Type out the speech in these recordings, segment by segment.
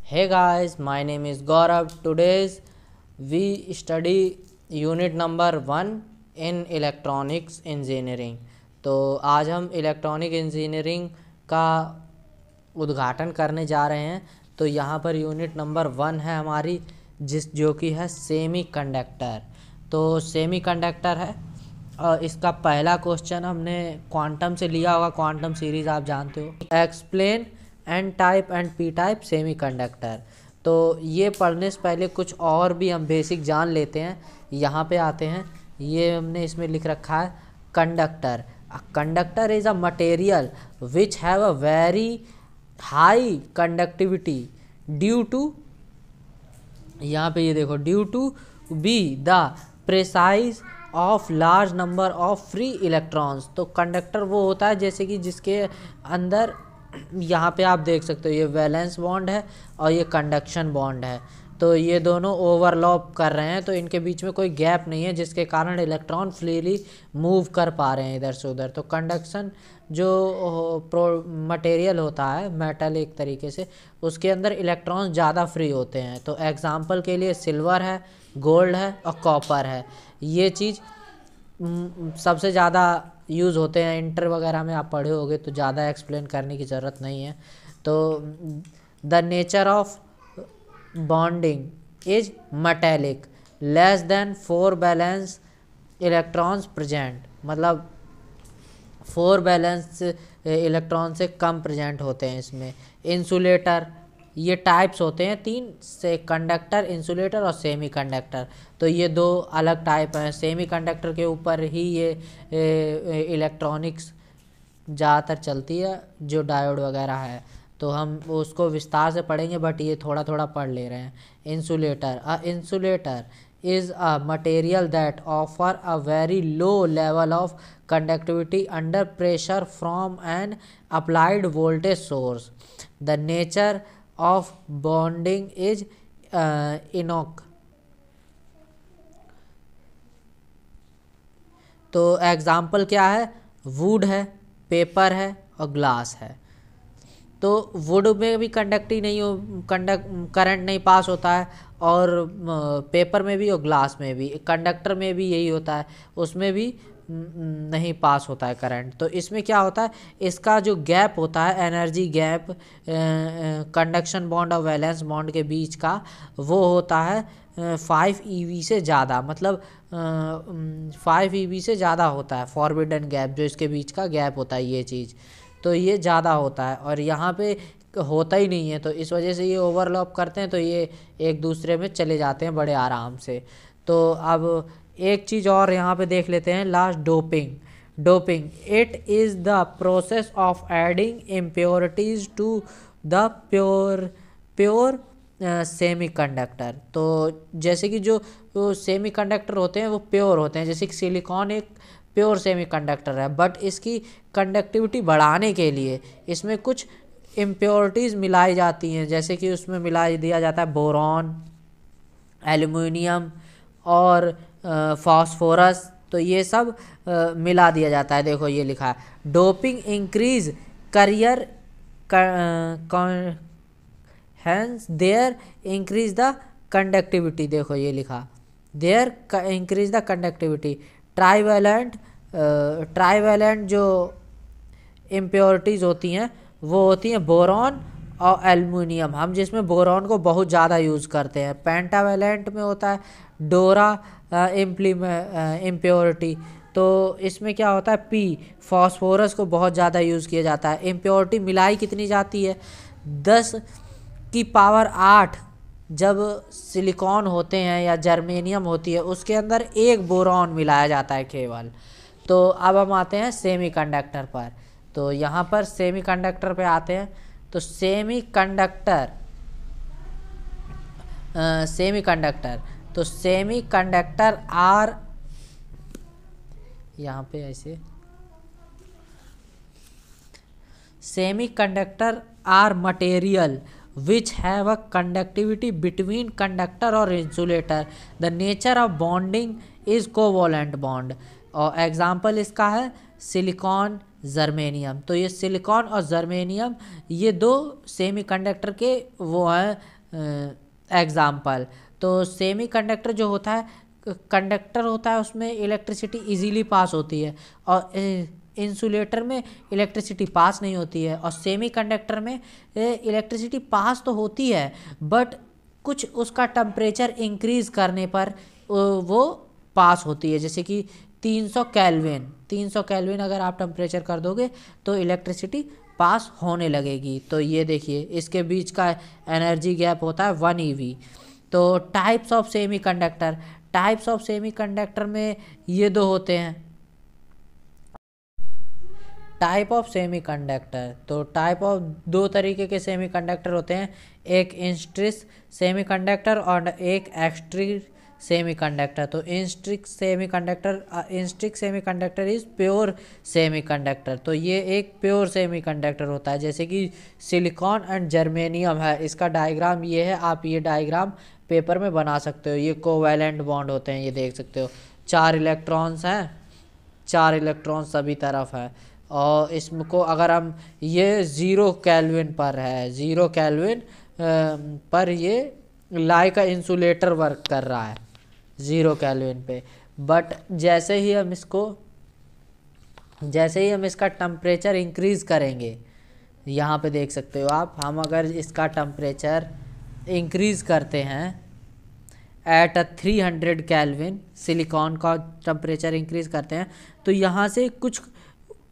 Hey guys, my name is Gaurav. Today's we study unit number 1 in electronics engineering. तो आज हम electronic engineering का उद्घाटन करने जा रहे हैं। तो यहाँ पर यूनिट नंबर 1 है हमारी, जो कि है सेमी कंडक्टर। तो सेमी कंडक्टर है और इसका पहला क्वेश्चन हमने क्वांटम से लिया होगा। क्वांटम सीरीज आप जानते हो। Explain N type and P type semiconductor. तो ये पढ़ने से पहले कुछ और भी हम बेसिक जान लेते हैं। यहाँ पे आते हैं, ये हमने इसमें लिख रखा है conductor. Conductor is a material which have a very high conductivity due to, यहाँ पे ये देखो, due to be the presence of large number of free electrons. तो कंडक्टर वो होता है जैसे कि जिसके अंदर, यहाँ पे आप देख सकते हो, ये वैलेंस बॉन्ड है और ये कंडक्शन बॉन्ड है। तो ये दोनों ओवरलैप कर रहे हैं, तो इनके बीच में कोई गैप नहीं है, जिसके कारण इलेक्ट्रॉन फ्रीली मूव कर पा रहे हैं इधर से उधर। तो कंडक्शन जो मटेरियल होता है, मेटल एक तरीके से, उसके अंदर इलेक्ट्रॉन ज़्यादा फ्री होते हैं। तो एग्जांपल के लिए सिल्वर है, गोल्ड है और कॉपर है। ये चीज़ सबसे ज़्यादा यूज़ होते हैं। इंटर वगैरह में आप पढ़े होगे तो ज़्यादा एक्सप्लेन करने की ज़रूरत नहीं है। तो the nature of bonding is metallic, less than 4 balance electrons present, मतलब 4 बैलेंस इलेक्ट्रॉन से कम प्रेजेंट होते हैं इसमें। इंसुलेटर, ये टाइप्स होते हैं 3 से, कंडक्टर, इंसुलेटर और सेमी कंडक्टर। तो ये 2 अलग टाइप हैं। सेमी कंडक्टर के ऊपर ही ये इलेक्ट्रॉनिक्स ज़्यादातर चलती है, जो डायोड वगैरह है। तो हम उसको विस्तार से पढ़ेंगे, बट ये थोड़ा थोड़ा पढ़ ले रहे हैं। Insulator is a material that offer a very low level of conductivity under pressure from an applied voltage source. The nature of bonding is enoch. तो एग्जाम्पल क्या है? वुड है, पेपर है और ग्लास है। तो वुड में भी कंडक्टिव नहीं हो, करंट नहीं पास होता है, और पेपर में भी और ग्लास में भी। कंडक्टर में भी यही होता है, उसमें भी नहीं पास होता है करंट। तो इसमें क्या होता है, इसका जो गैप होता है, एनर्जी गैप कंडक्शन बॉन्ड और वैलेंस बॉन्ड के बीच का, वो होता है 5 EV से ज़्यादा, मतलब 5 EV से ज़्यादा होता है फॉरबिडन गैप, जो इसके बीच का गैप होता है ये चीज़। तो ये ज़्यादा होता है और यहाँ पे होता ही नहीं है। तो इस वजह से ये ओवरलैप करते हैं, तो ये एक दूसरे में चले जाते हैं बड़े आराम से। तो अब एक चीज़ और यहाँ पे देख लेते हैं last, doping it is the process of adding impurities to the pure semiconductor. तो जैसे कि जो सेमी कंडक्टर होते हैं वो प्योर होते हैं, जैसे कि सिलिकॉन एक प्योर सेमी कंडक्टर है, बट इसकी कंडक्टिविटी बढ़ाने के लिए इसमें कुछ इम्प्योरिटीज़ मिलाई जाती हैं। जैसे कि उसमें मिला दिया जाता है बोरॉन, एल्युमिनियम और फास्फोरस। तो ये सब मिला दिया जाता है। देखो ये लिखा है, doping increase carrier hence their increase the conductivity. देखो ये लिखा, their increase the conductivity. Trivalent जो इम्प्योरिटीज़ होती हैं वो होती हैं बोरॉन और एल्युमिनियम, हम जिसमें बोरॉन को बहुत ज़्यादा यूज़ करते हैं। पेंटावेलेंट में होता है डोरा इम्प्योरिटी। तो इसमें क्या होता है, पी फास्फोरस को बहुत ज़्यादा यूज़ किया जाता है। इम्प्योरिटी मिलाई कितनी जाती है, 10 की पावर 8 जब सिलिकॉन होते हैं या जर्मेनियम होती है, उसके अंदर 1 बोरॉन मिलाया जाता है केवल। तो अब हम आते हैं सेमी कंडक्टर पर। तो यहाँ पर सेमी कंडक्टर पे आते हैं। तो सेमी कंडक्टर आर, यहाँ पे ऐसे, semiconductor are material which have a conductivity between conductor और insulator. The nature of bonding is covalent bond. और एग्जाम्पल इसका है सिलिकॉन, जर्मेनियम। तो ये सिलिकॉन और जर्मेनियम ये 2 सेमीकंडक्टर के वो हैं एग्जाम्पल। तो सेमी कंडक्टर जो होता है, कंडक्टर होता है, उसमें इलेक्ट्रिसिटी इजीली पास होती है, और इंसुलेटर में इलेक्ट्रिसिटी पास नहीं होती है। और सेमी कंडक्टर में इलेक्ट्रिसिटी पास तो होती है, बट कुछ उसका टेम्परेचर इंक्रीज करने पर वो पास होती है। जैसे कि 300 केल्विन अगर आप टेम्परेचर कर दोगे तो इलेक्ट्रिसिटी पास होने लगेगी। तो ये देखिए, इसके बीच का एनर्जी गैप होता है 1 eV। तो types of semi conductor, types of semi conductor में ये दो होते हैं। टाइप ऑफ सेमी कंडक्टर, तो टाइप ऑफ दो तरीके के सेमी कंडक्टर होते हैं, एक इंस्ट्रिक्स सेमी कंडक्टर और एक एक्सट्रिक सेमी कंडक्टर। तो intrinsic semiconductor is pure semiconductor. तो ये एक प्योर सेमी कंडक्टर होता है, जैसे कि सिलिकॉन एंड जर्मेनियम है। इसका डायग्राम ये है, आप ये डायग्राम पेपर में बना सकते हो। ये कोवैलेंट बॉन्ड होते हैं, ये देख सकते हो, 4 इलेक्ट्रॉन्स हैं, 4 इलेक्ट्रॉन सभी तरफ है। और इसको अगर हम, ये 0 केल्विन पर है, 0 केल्विन पर ये लाइक इंसुलेटर वर्क कर रहा है 0 केल्विन पे। बट जैसे ही हम इसका टेम्परेचर इंक्रीज करेंगे, यहाँ पे देख सकते हो आप, हम अगर इसका टेम्परेचर इंक्रीज करते हैं एट 300 केल्विन, सिलिकॉन का टेम्परेचर इंक्रीज करते हैं, तो यहाँ से कुछ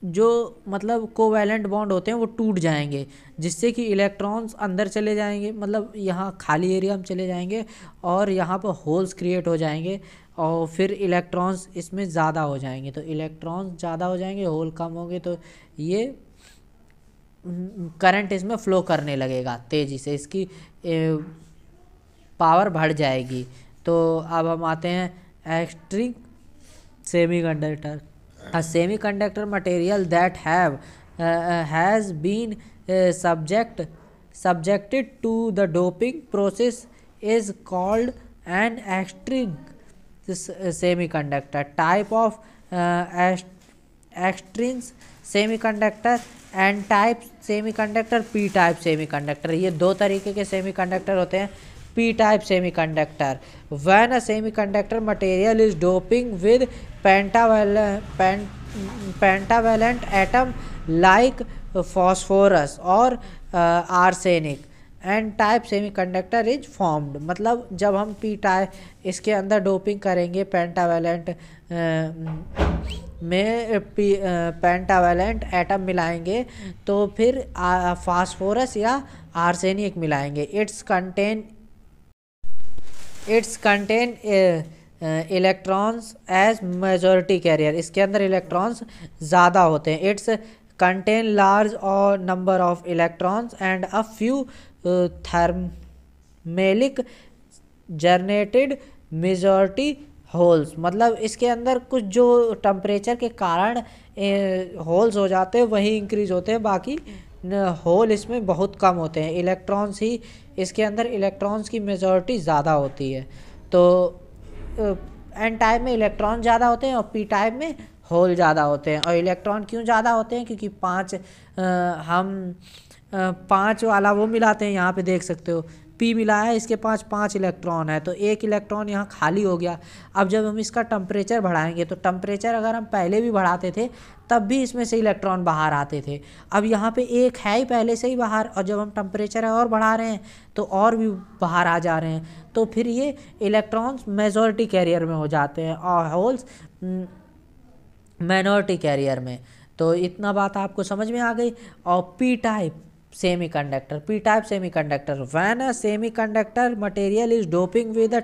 जो मतलब कोवैलेंट बॉन्ड होते हैं वो टूट जाएंगे, जिससे कि इलेक्ट्रॉन्स अंदर चले जाएंगे, मतलब यहाँ खाली एरिया में चले जाएंगे और यहाँ पर होल्स क्रिएट हो जाएंगे, और फिर इलेक्ट्रॉन्स इसमें ज़्यादा हो जाएंगे। तो इलेक्ट्रॉन्स ज़्यादा हो जाएंगे, होल कम होंगे, तो ये करंट इसमें फ्लो करने लगेगा तेज़ी से, इसकी पावर बढ़ जाएगी। तो अब हम आते हैं extrinsic semiconductor. A semiconductor material that has been subjected to the doping process is called an extrinsic semiconductor. Type of extrinsic semiconductor and type semiconductor, p type semiconductor। ये दो तरीके के सेमीकंडक्टर होते हैं। p type semiconductor, when a semiconductor material is doping with pentavalent atom like phosphorus or arsenic, and type semiconductor is formed। मतलब जब हम p type इसके अंदर डोपिंग करेंगे पेंटावेलेंट में पेंटावेलेंट एटम मिलाएंगे, तो फिर फास्फोरस या आर्सेनिक मिलाएंगे। It's contain electrons as majority carrier. इसके अंदर इलेक्ट्रॉन्स ज़्यादा होते हैं। इट्स कंटेन लार्ज और number of electrons and a few thermally generated majority holes. मतलब इसके अंदर कुछ जो टेम्परेचर के कारण होल्स हो जाते हैं वही इंक्रीज होते हैं, बाकी होल इसमें बहुत कम होते हैं। इलेक्ट्रॉन्स ही इसके अंदर, इलेक्ट्रॉन्स की मेजॉरिटी ज़्यादा होती है। तो एन टाइप में इलेक्ट्रॉन ज़्यादा होते हैं और पी टाइप में होल ज़्यादा होते हैं। और इलेक्ट्रॉन क्यों ज़्यादा होते हैं? क्योंकि हम 5 वाला वो मिलाते हैं, यहाँ पे देख सकते हो पी मिला है, इसके 5 इलेक्ट्रॉन है, तो एक इलेक्ट्रॉन यहाँ खाली हो गया। अब जब हम इसका टेम्परेचर बढ़ाएंगे, तो टेम्परेचर अगर हम पहले भी बढ़ाते थे तब भी इसमें से इलेक्ट्रॉन बाहर आते थे। अब यहाँ पे एक है ही पहले से ही बाहर, और जब हम टेम्परेचर और बढ़ा रहे हैं तो और भी बाहर आ जा रहे हैं, तो फिर ये इलेक्ट्रॉन्स मेजॉरिटी कैरियर में हो जाते हैं और होल्स माइनॉरिटी कैरियर में। तो इतना बात आपको समझ में आ गई। और P type semiconductor, p-type semiconductor, when a semiconductor material is doping with a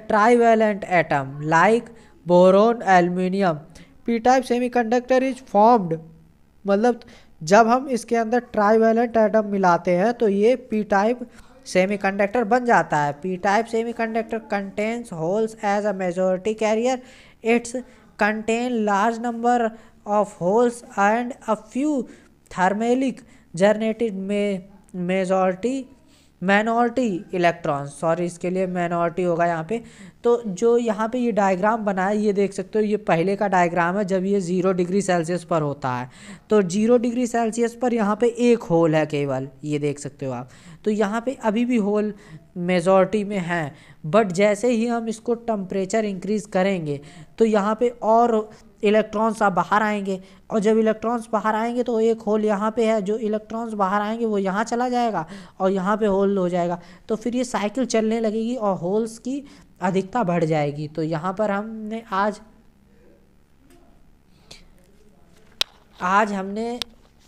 trivalent atom like boron, aluminium, p-type semiconductor is formed। मतलब जब हम इसके अंदर ट्राईवैलेंट एटम मिलाते हैं तो ये p-type semiconductor बन जाता है। p-type semiconductor contains holes as a majority carrier. It's contain large number of holes and a few thermally generated majority minority electrons, sorry इसके लिए माइनॉरिटी होगा यहाँ पे। तो जो यहाँ पे ये डायग्राम बना है ये देख सकते हो, ये पहले का डायग्राम है जब ये 0 डिग्री सेल्सियस पर होता है। तो 0 डिग्री सेल्सियस पर यहाँ पे एक होल है केवल, ये देख सकते हो आप। तो यहाँ पे अभी भी होल मेजॉरिटी में है, बट जैसे ही हम इसको टेम्परेचर इंक्रीज़ करेंगे तो यहाँ पे और इलेक्ट्रॉन्स आप बाहर आएंगे, और जब इलेक्ट्रॉन्स बाहर आएंगे तो एक होल यहाँ पे है, जो इलेक्ट्रॉन्स बाहर आएंगे वो यहाँ चला जाएगा और यहाँ पे होल हो जाएगा। तो फिर ये साइकिल चलने लगेगी और होल्स की अधिकता बढ़ जाएगी। तो यहाँ पर हमने आज हमने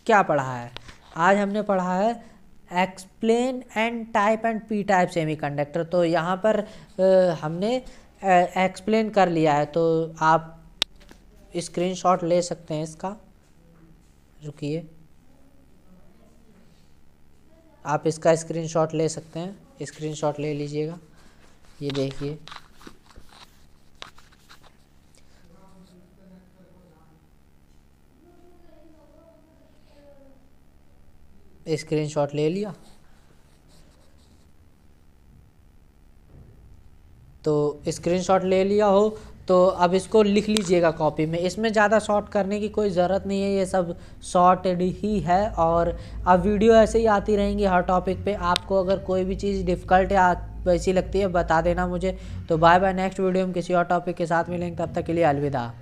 क्या पढ़ा है? आज हमने पढ़ा है explain N type and P type semiconductor. तो यहाँ पर हमने एक्सप्लेन कर लिया है, तो आप स्क्रीनशॉट ले सकते हैं इसका। रुकिए, आप इसका स्क्रीनशॉट ले सकते हैं, स्क्रीनशॉट ले लीजिएगा। ये देखिए, स्क्रीनशॉट ले लिया। तो स्क्रीनशॉट ले लिया हो तो अब इसको लिख लीजिएगा कॉपी में। इसमें ज़्यादा शॉर्ट करने की कोई ज़रूरत नहीं है, ये सब शॉर्टेड ही है। और अब वीडियो ऐसे ही आती रहेंगी हर टॉपिक पे। आपको अगर कोई भी चीज़ डिफ़िकल्ट या वैसी लगती है बता देना मुझे। तो बाय बाय, नेक्स्ट वीडियो में किसी और टॉपिक के साथ मिलेंगे, तब तक के लिए अलविदा।